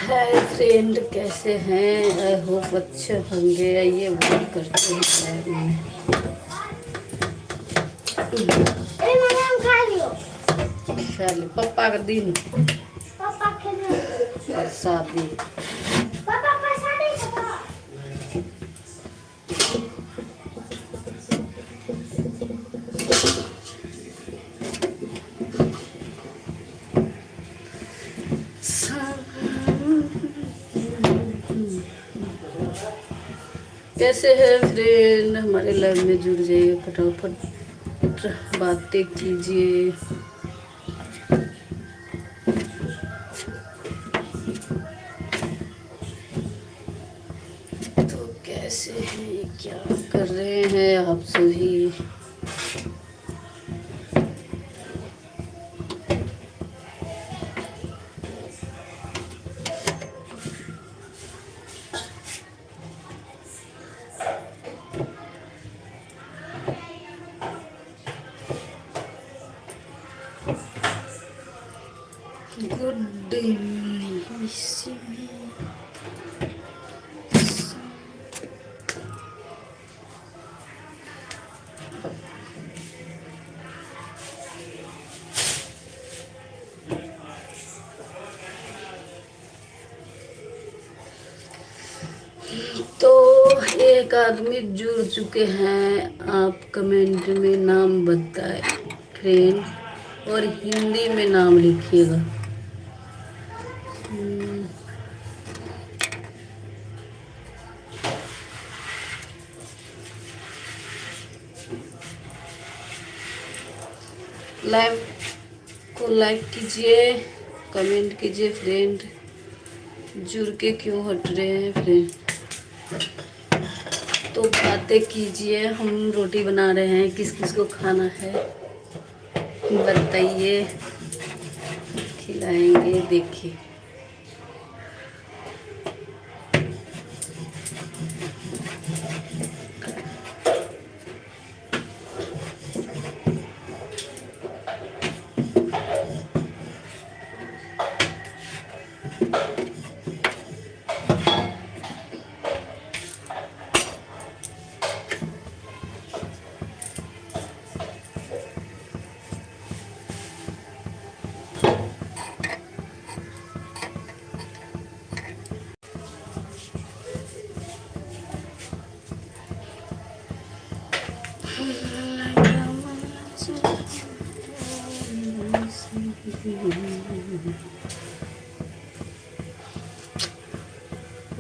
Hi friend, कैसे हैं? I hope अच्छे होंगे। ये बात करते हैं लाइव में। चल पापा का दिन और शादी। कैसे है फ्रेंड? हमारे लाइव में जुड़ जाइए, फटाफट बातें कीजिए। तो कैसे हैं, क्या कर रहे हैं आप सभी? Good evening. तो एक आदमी जुड़ चुके हैं। आप कमेंट में नाम बताएं फ्रेंड, और हिंदी में नाम लिखिएगा। लाइव को लाइक कीजिए, कमेंट कीजिए फ्रेंड। जुड़ के क्यों हट रहे हैं फ्रेंड? तो बातें कीजिए। हम रोटी बना रहे हैं, किस किस को खाना है बताइए, खिलाएंगे। देखिए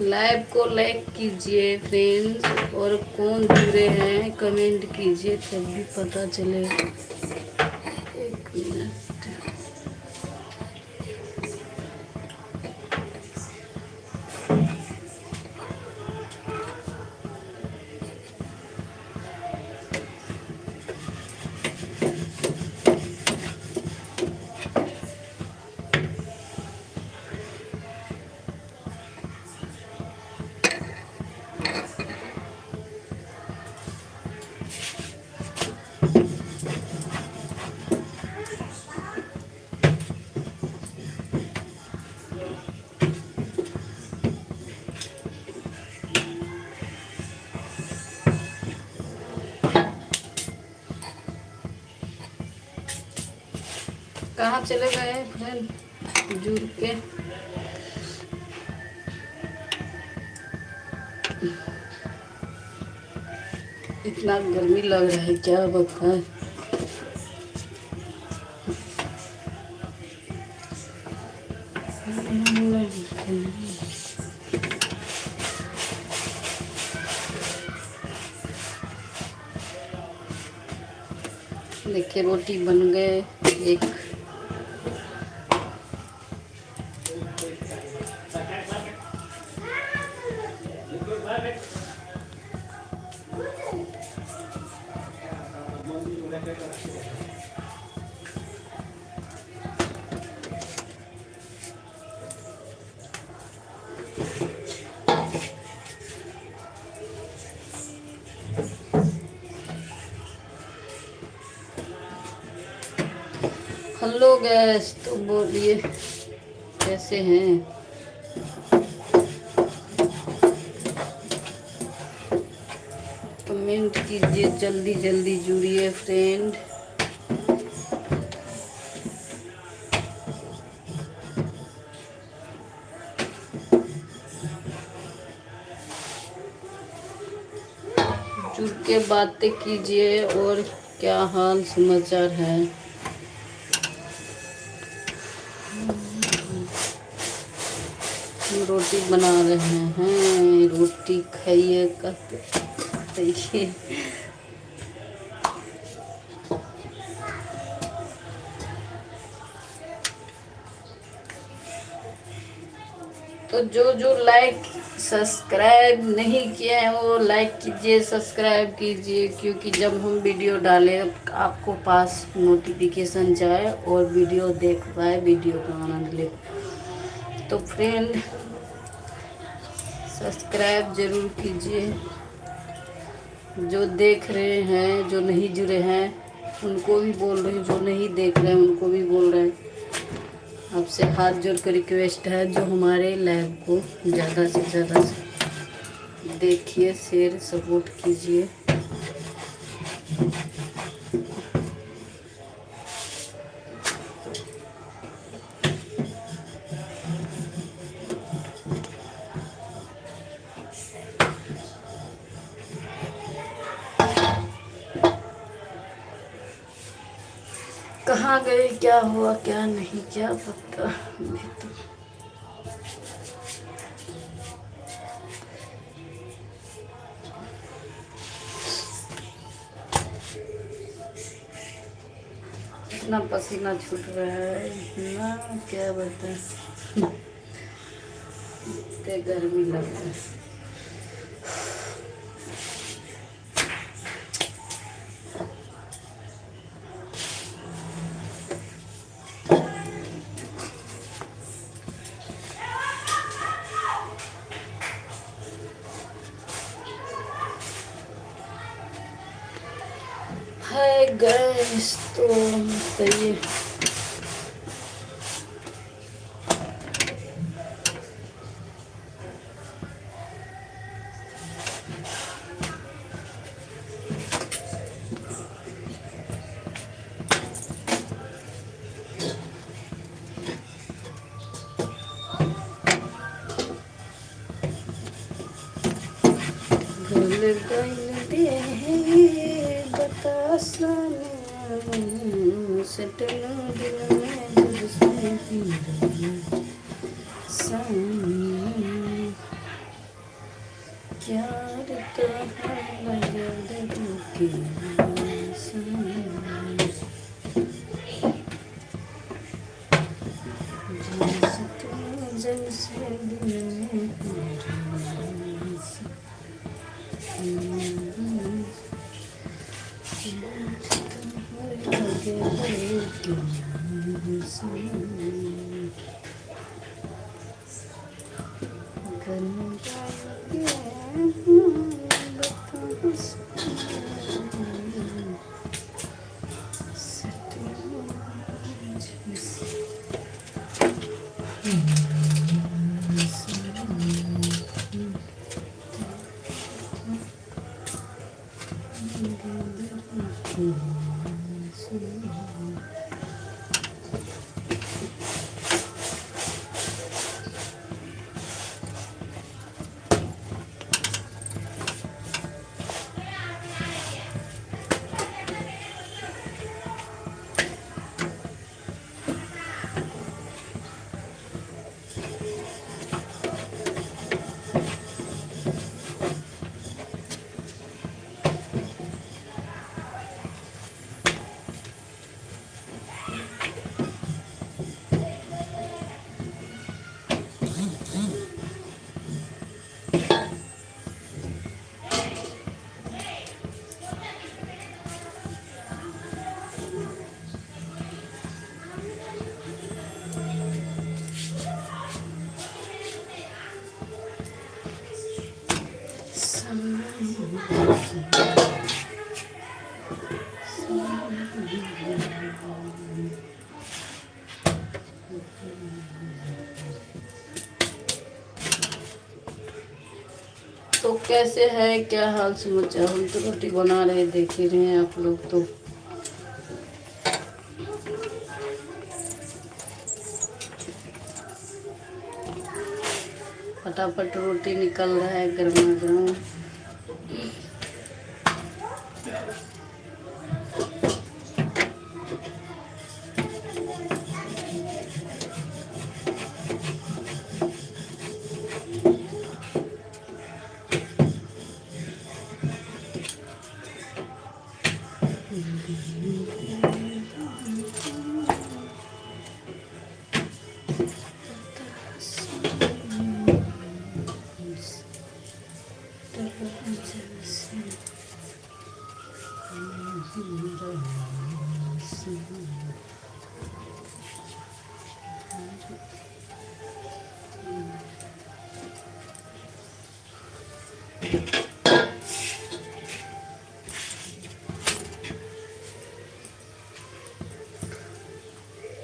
लाइव को लाइक कीजिए फ्रेंड्स, और कौन जुड़े हैं कमेंट कीजिए, तभी पता चले। एक मिनट। कहाँ चले गए फ्रेंड जुड़ के? इतना गर्मी लग रहा है, क्या बताएं। देखिए रोटी बन गए एक। हेलो गैस, तो बोलिए कैसे हैं? कमेंट कीजिए, जल्दी जल्दी जुड़िए फ्रेंड। जुड़ के बातें कीजिए। और क्या हाल समाचार है? हम रोटी बना रहे हैं, रोटी खाइए खाइए। तो जो जो लाइक सब्सक्राइब नहीं किए हैं वो लाइक कीजिए, सब्सक्राइब कीजिए, क्योंकि जब हम वीडियो डालें आपको पास नोटिफिकेशन जाए और वीडियो देख पाए, वीडियो का आनंद ले। तो फ्रेंड सब्सक्राइब ज़रूर कीजिए। जो देख रहे हैं, जो नहीं जुड़े हैं उनको भी बोल रही हूँ, जो नहीं देख रहे हैं उनको भी बोल रहे हैं। आपसे हाथ जोड़ कर रिक्वेस्ट है, जो हमारे लाइव को ज़्यादा से ज़्यादा देखिए, शेयर सपोर्ट कीजिए। कहाँ गए, क्या हुआ क्या नहीं, क्या पता। अभी तो इतना पसीना छूट रहा है, इतना क्या बताएं, इतनी गर्मी लग रहा है। हाय गाइस, तो बताइए। गल दे बतासा सटल दिल में तुझसे प्यार तो जन से दिल में तो क्या कैसे है, क्या हाल समाचार। हम तो रोटी बना रहे, देख ही रहे हैं आप लोग तो। फटाफट रोटी निकल रहा है गर्मा गर्म।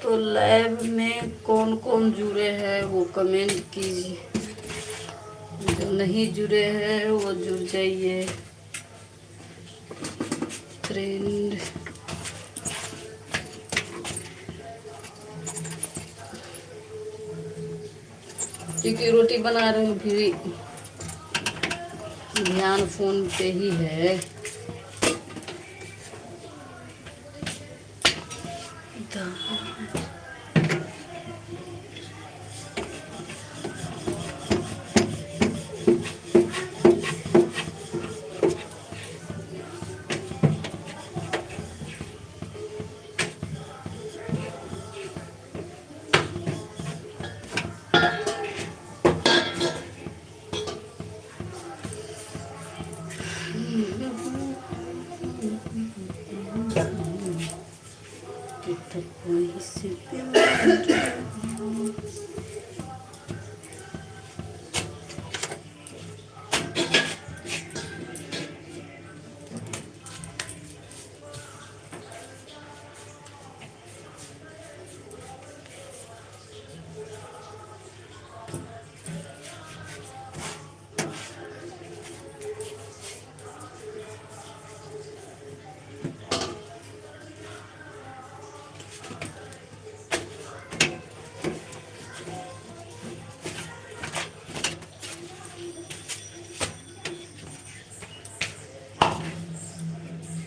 तो लाइव में कौन कौन जुड़े हैं वो कमेंट कीजिए। जो नहीं जुड़े हैं वो जुड़ जाइए फ्रेंड। क्योंकि रोटी बना रही हूँ, फिर ध्यान फोन पे ही है।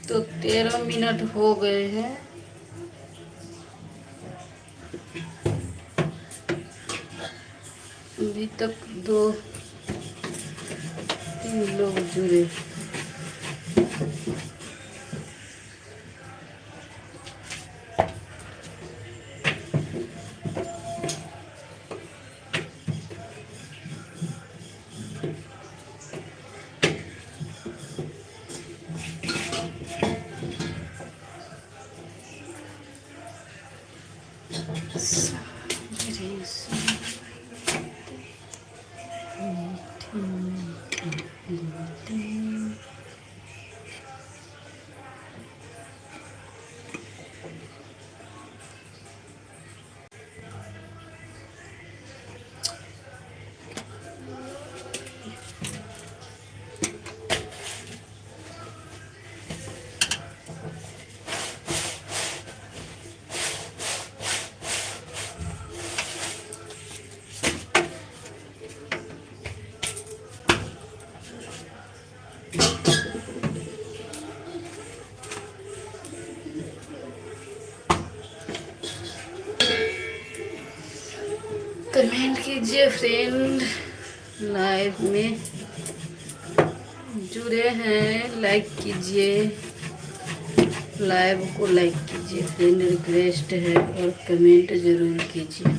तो 13 मिनट हो गए हैं। अभी तक 2-3 लोग जुड़े। कमेंट कीजिए फ्रेंड। लाइव में जुड़े हैं, लाइक कीजिए। लाइव को लाइक कीजिए फ्रेंड, रिक्वेस्ट है। और कमेंट जरूर कीजिए।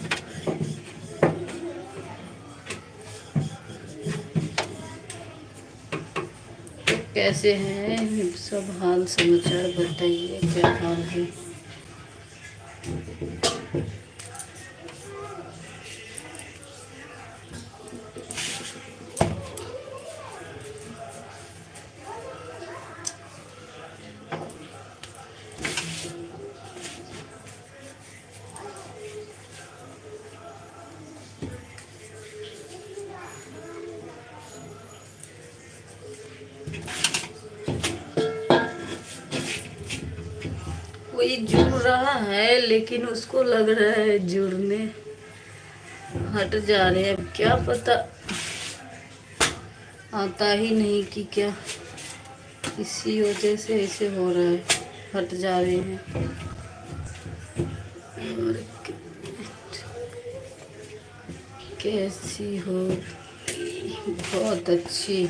तो कैसे हैं सब, हाल समाचार बताइए, क्या हाल है। कोई जुड़ रहा है लेकिन उसको लग रहा है जुड़ने हट जा रहे हैं। अब क्या पता, आता ही नहीं कि क्या, इसी वजह से ऐसे हो रहा है, हट जा रहे हैं। और कैसी हो? बहुत अच्छी।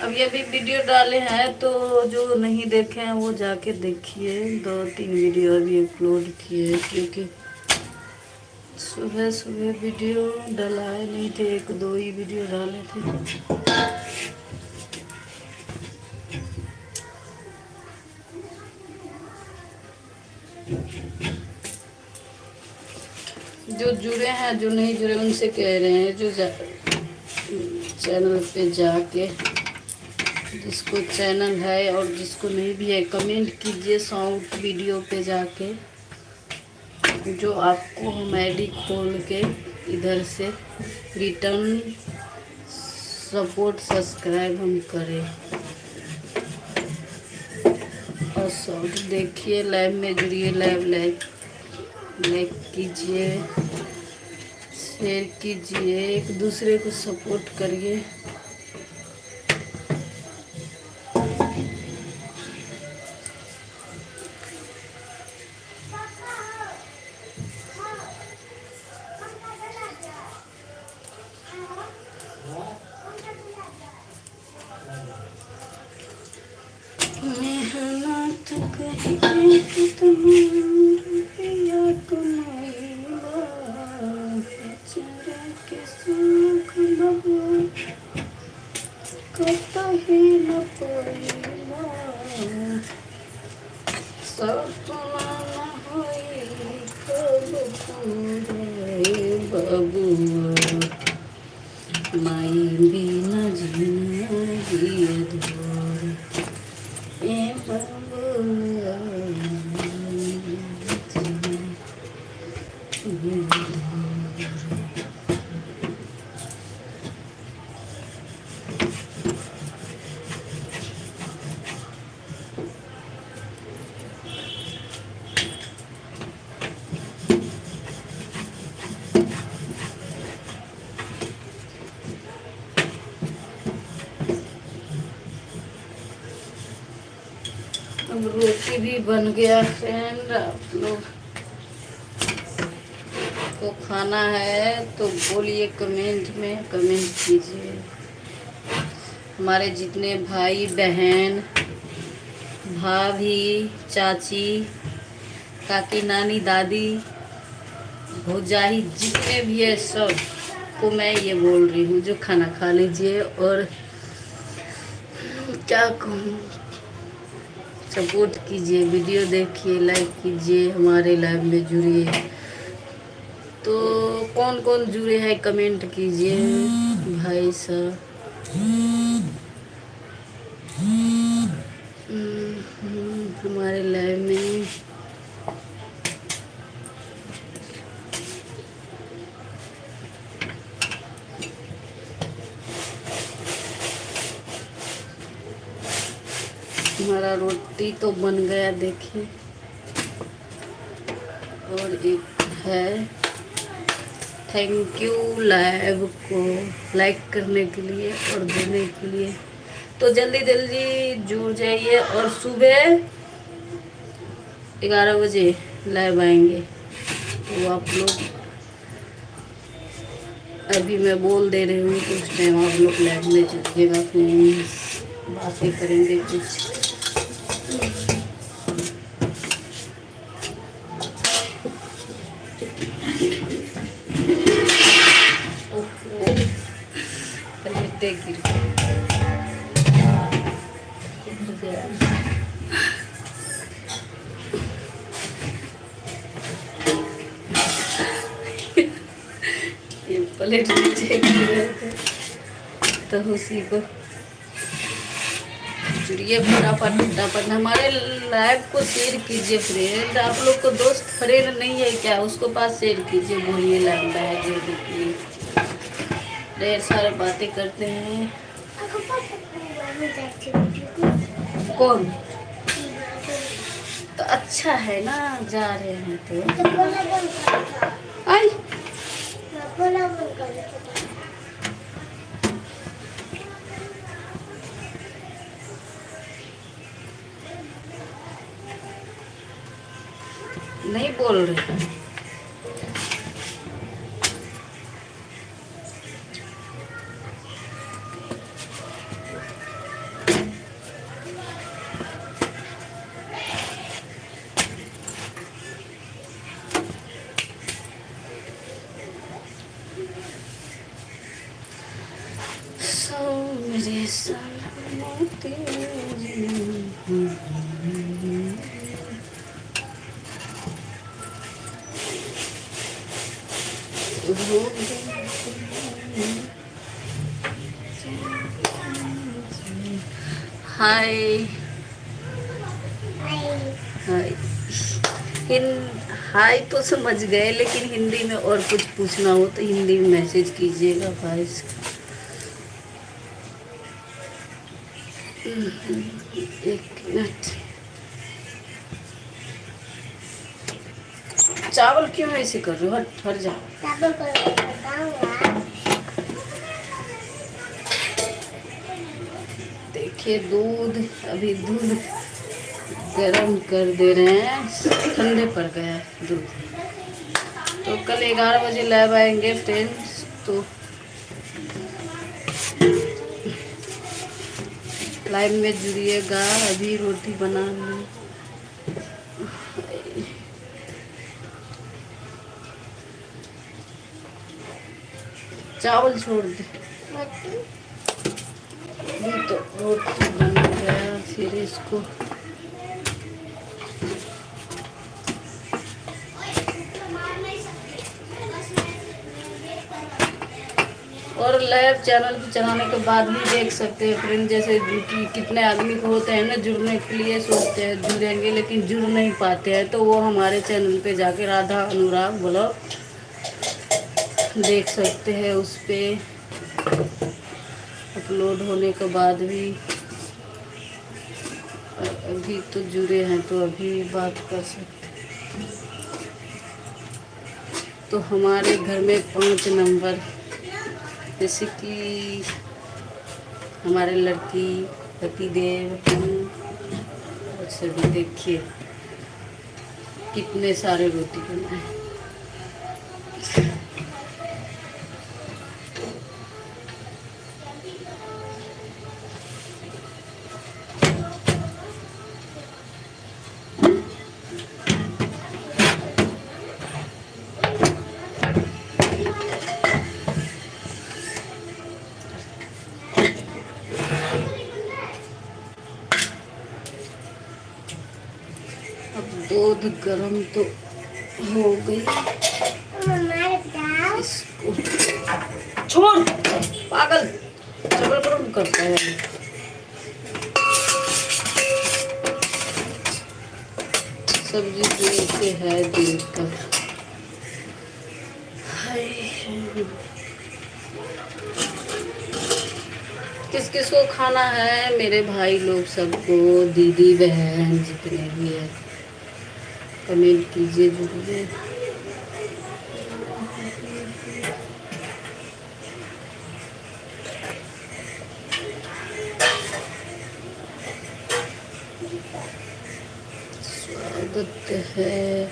अब ये भी वीडियो डाले हैं तो जो नहीं देखे हैं वो जाके देखिए। 2-3 वीडियो अभी अपलोड किए, क्योंकि सुबह सुबह वीडियो डलाए नहीं थे, 1-2 ही वीडियो डाले थे। जो जुड़े हैं, जो नहीं जुड़े उनसे कह रहे हैं, जो चैनल पे जाके, जिसको चैनल है और जिसको नहीं भी है, कमेंट कीजिए शॉर्ट वीडियो पे जाके, जो आपको हम आईडी खोल के इधर से रिटर्न सपोर्ट सब्सक्राइब हम करें। और शॉर्ट देखिए, लाइव में जुड़िए, लाइक कीजिए, शेयर कीजिए, एक दूसरे को सपोर्ट करिए। मेहनत कहीं कि तुम रुपया कमाईबा, बेचारा के सुख लबो कतही न पईबा, सपना न होई कब पूरे बबुआ, माई बिना जिंदगी अधूरी ए बबुआ। अब रोटी भी बन गया फ्रेंड, आप लोग को खाना है तो बोलिए, कमेंट में कमेंट कीजिए। हमारे जितने भाई बहन, भाभी, चाची, काकी, नानी, दादी, भौजाई, जितने भी है सब को मैं ये बोल रही हूँ, जो खाना खा लीजिए। और क्या कहूँ, सपोर्ट कीजिए, वीडियो देखिए, लाइक कीजिए, हमारे लाइव में जुड़िए। तो कौन कौन जुड़े हैं कमेंट कीजिए भाई साहब। हमारे लाइव में हमारा रोटी तो बन गया देखिए, और एक है थैंक यू लाइव को लाइक करने के लिए और देने के लिए। तो जल्दी जल्दी जुड़ जाइए और सुबह 11 बजे लाइव आएंगे। तो आप लोग अभी मैं बोल दे रही हूँ तो उस टाइम आप लोग लाइव में जुड़िएगा, फ्रेंड्स, बातें करेंगे कुछ। गिर ये प्लेट नीचे गिरे थे तो उसी को जुड़िए फटाफट फटाफट। हमारे लाइव को शेयर कीजिए फ्रेंड। आप लोग को दोस्त फ्रेंड नहीं है क्या, उसको पास शेयर कीजिए, बोलिए लाइव है जुड़ने के लिए। ढेर सारे बातें करते हैं। कौन तो अच्छा है ना, जा रहे हैं तो आई नहीं बोल रहे। मेरे हाय हाय हाय तो समझ गए, लेकिन हिंदी में और कुछ पूछना हो तो हिंदी में मैसेज कीजिएगा भाई। एक मिनट, चावल क्यों ऐसे कर रहे हो? हट जा। देखिए दूध, अभी दूध गरम कर दे रहे हैं, ठंडे पड़ गया दूध। तो कल 11 बजे लाइव आएंगे फ्रेंड्स, तो लाइव में जुड़िएगा। अभी रोटी बना ली, चावल छोड़ दे। अभी तो रोटी बन गया, फिर इसको और लाइव चैनल पे चलाने के बाद भी देख सकते हैं फ्रेंड। जैसे कितने आदमी को होते हैं ना जुड़ने के लिए, सोचते हैं जुड़ेंगे लेकिन जुड़ नहीं पाते हैं, तो वो हमारे चैनल पे जाके राधा अनुराग ब्लॉग देख सकते हैं। उस पर अपलोड होने के बाद भी अभी तो जुड़े हैं तो अभी बात कर सकते हैं। तो हमारे घर में 5 नंबर, जैसे कि हमारे लड़की, पतिदेव, हम और सभी। देखिए कितने सारे रोटी बनाए। अब दूध गरम तो हो गई, इसको छोड़, पागल जबरदस्ती करता है। सब्जी कैसे है देख कर। किस किस को खाना है, मेरे भाई लोग सबको, दीदी बहन जितने भी है, कमेंट कीजिए जरूर। आदत है।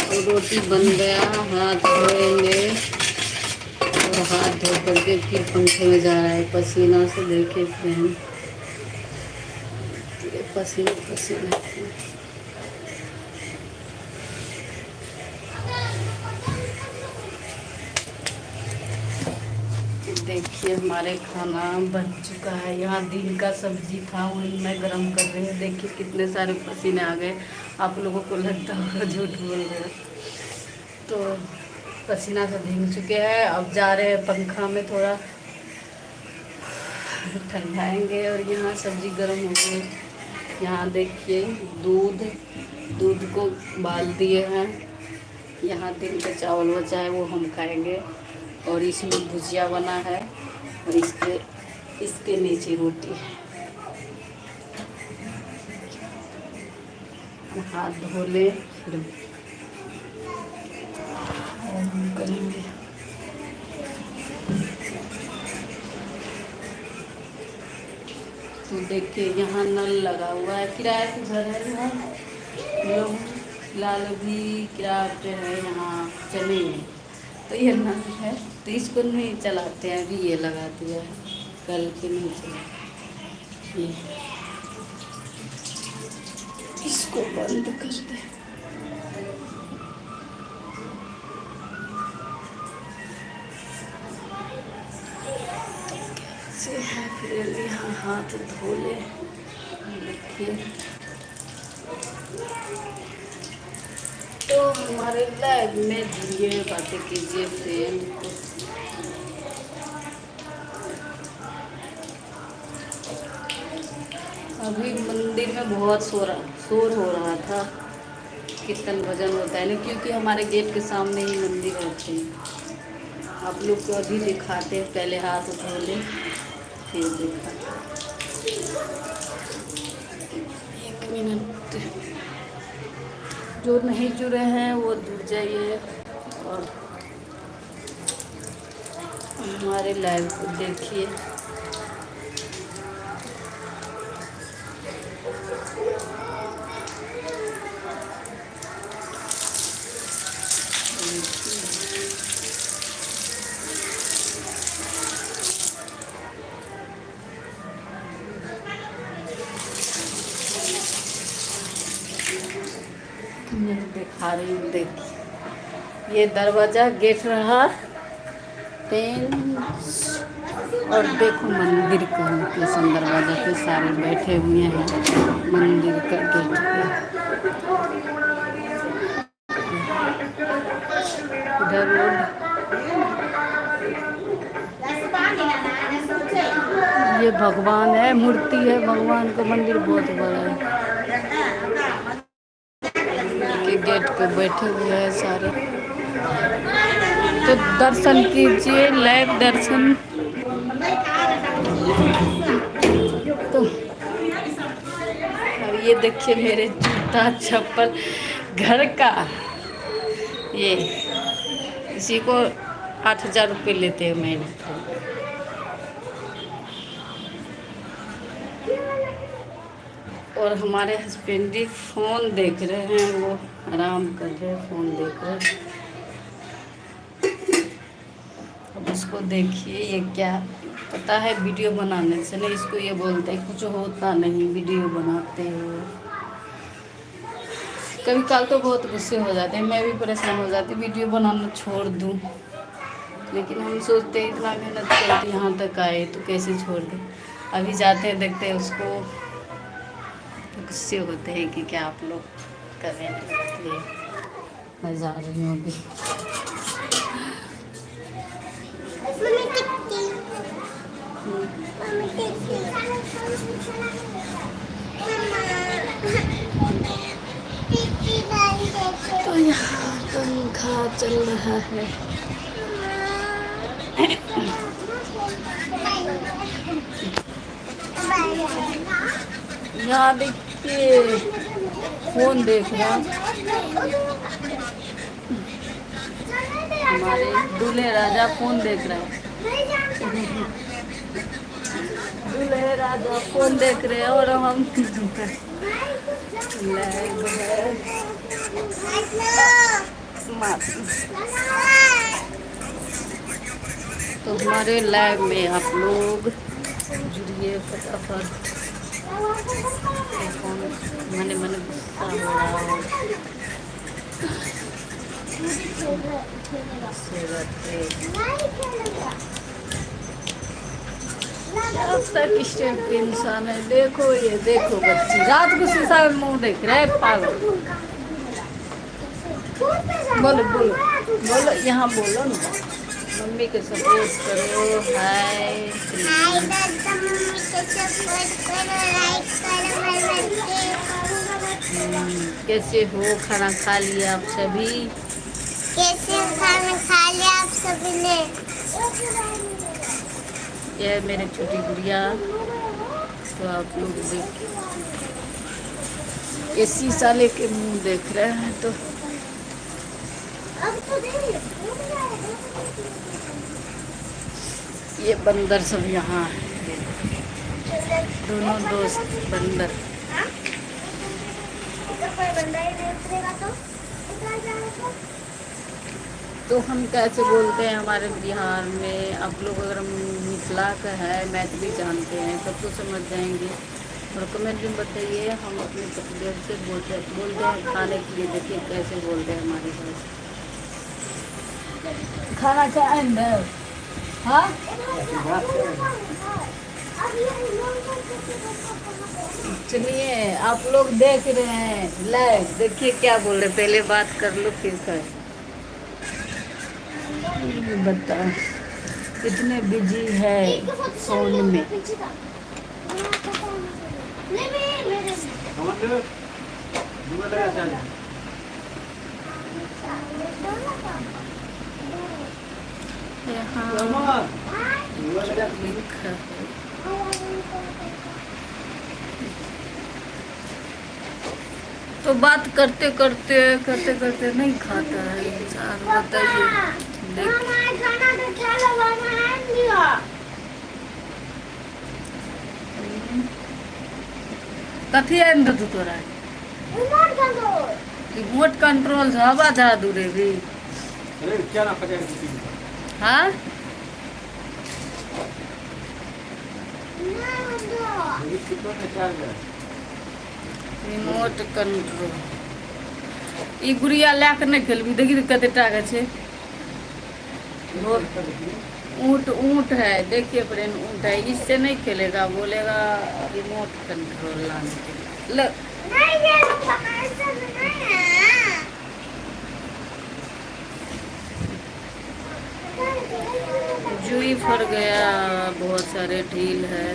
तो रोटी बन गया, हाथ धोएंगे और हाथ धो करके फिर पंखे में जा रहा है। पसीना से देखे फ्रेंड, पसीने पसीने। देखिए हमारे खाना बन चुका है। यहाँ दिन का सब्जी था, वही मैं गरम कर रही हूँ। देखिए कितने सारे पसीने आ गए। आप लोगों को लगता होगा झूठ बोल रहे हैं। तो पसीना से भीग चुके हैं। अब जा रहे हैं पंखा में थोड़ा ठंडाएंगे। और यहाँ सब्जी गरम हो गई। यहाँ देखिए दूध को उबाल दिए हैं। यहाँ दिन का चावल बचा है, वो हम खाएंगे। और इसमें भुजिया बना है और इसके नीचे रोटी है। हाथ धो ले फिर करेंगे। तो देखिए यहाँ नल लगा हुआ है, किराए के घर है। यहाँ लोग फिलहाल अभी किराए पे है यहाँ चले में। तो ये नल है, तो इसको नहीं चलाते हैं। अभी ये लगा दिया है, कल के नहीं चला। ये इसको बंद कर दे। कैसे है फिर यहाँ हाथ धो ले। देखिए तो हमारे लाइव में जुड़िए, बातें कीजिए फ्रेंड। अभी मंदिर में बहुत शोर हो रहा था। कीर्तन भजन होता है ना, क्योंकि हमारे गेट के सामने ही मंदिर होते हैं। आप लोग को अभी दिखाते हैं, पहले हाथ धो ले फिर दिखाते। 1 मिनट। जो नहीं जुड़े हैं वो जुड़ जाइए और हमारे लाइव को देखिए। मैं दिखा रही हूँ, देखिए ये दरवाज़ा गेट रहा पेन। और देखो मंदिर का लोकेशन, दरवाजा पे सारे बैठे हुए हैं मंदिर का गेट पे। इधर रोड, ये भगवान है, मूर्ति है भगवान का। मंदिर बहुत बड़ा है। के गेट पे बैठे हुए हैं सारे। तो दर्शन कीजिए, लाइव दर्शन। तो अब ये देखिए मेरे जूता चप्पल घर का। ये इसी को 8,000 रुपये लेते हैं महीने। और हमारे हस्बैंड जी फ़ोन देख रहे हैं, वो आराम कर रहे हैं, फ़ोन देख रहे हैं। अब उसको देखिए, ये क्या पता है, वीडियो बनाने से नहीं, इसको ये बोलते हैं कुछ होता नहीं वीडियो बनाते हो। कभी कल तो बहुत गुस्से हो जाते हैं, मैं भी परेशान हो जाती, वीडियो बनाना छोड़ दूँ। लेकिन हम सोचते हैं इतना मेहनत करके यहाँ तक आए तो कैसे छोड़ दें। अभी जाते हैं, देखते हैं उसको, गुस्से होते हैं कि क्या आप लोग कर रहे हैं। इसलिए मैं जा रही हूँ अभी। तो यहाँ पंखा चल रहा है। यहाँ देखिए फ़ोन देख रहा। हमारे दूल्हे राजा फोन देख रहे हैं। दूल्हे राजा फोन देख रहे हैं और हम लाइव है। तो हमारे लाइव में आप लोग जुड़िए फटाफट। मने मने गुस्सा हो रहा है। अब तक स्टेप इंसान है। देखो ये देखो बच्ची रात को शीशा में मुंह देख रहे हैं पागल। बोलो बोलो बोलो यहाँ बोलो ना, मम्मी के सपोर्ट करो। हाय कैसे हो? खाना खा लिया आप सभी? कैसे खाना खा लिया आप सभी ने? ये मेरी छोटी गुड़िया। तो आप लोग देख ये शीशा लेके मुंह देख रहे हैं। तो ये बंदर सब यहाँ है, दोनों दोस्त बंदर। तो हम कैसे बोलते हैं हमारे बिहार में, आप लोग अगर मिथिला का है, मैथिली जानते हैं तब तो समझ जाएंगे और कमेंट में बताइए। हम अपने पतिदेव से बोलते हैं खाने के लिए। देखिए कैसे बोलते हैं हमारे पास। खाना खाएंगे? हाँ चलिए आप लोग देख रहे हैं लाइव, देखिए क्या बोल रहे। पहले बात कर लो फिर कर। बता कितने बिजी है फोन में। यहाँ लिखा है तो बात करते करते नहीं खाता है इंसान। बताइए कथी आन दो तोरा रिमोट कंट्रोल से हवा जा दूरे भी। हाँ रिमोट कंट्रोल ई गुड़िया ला के नहीं खेलबी। देखी कते टाका छे। ऊँट ऊँट है, देखिए फ्रेंड ऊँट है। इससे नहीं खेलेगा, बोलेगा रिमोट कंट्रोल लाने के लिए। जुई फर गया, बहुत सारे ढील है।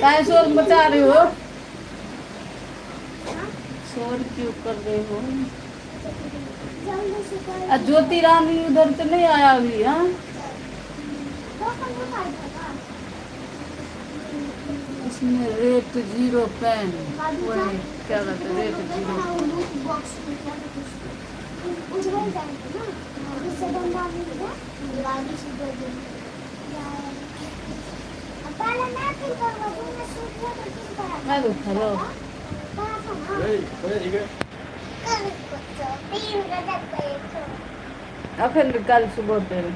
काय शोर मचा रहे हो? शोर क्यों कर रहे हो? ज्योति रानी उधर तो नहीं आया अभी? हाँ इसमें रेट 0 पेन वही क्या कहते रेट 0 हेलो अखन कल सुबह तेरे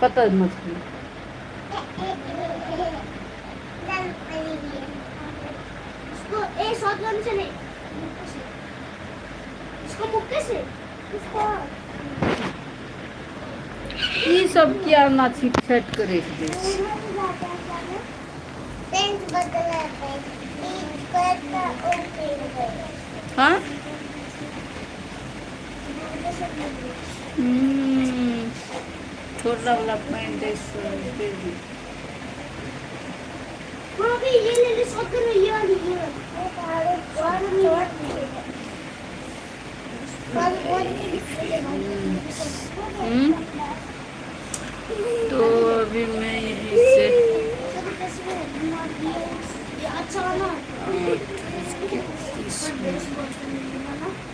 कत मछली से नहीं इसको मुक्के से इसको ई सब क्या ना छिट छट करे दे। पेंट बदल है पेंट हाँ हम्म, छोटा वाला पैंट है फिर भी हम्म, तो अभी मैं यहीं से और इसके 30 मिनट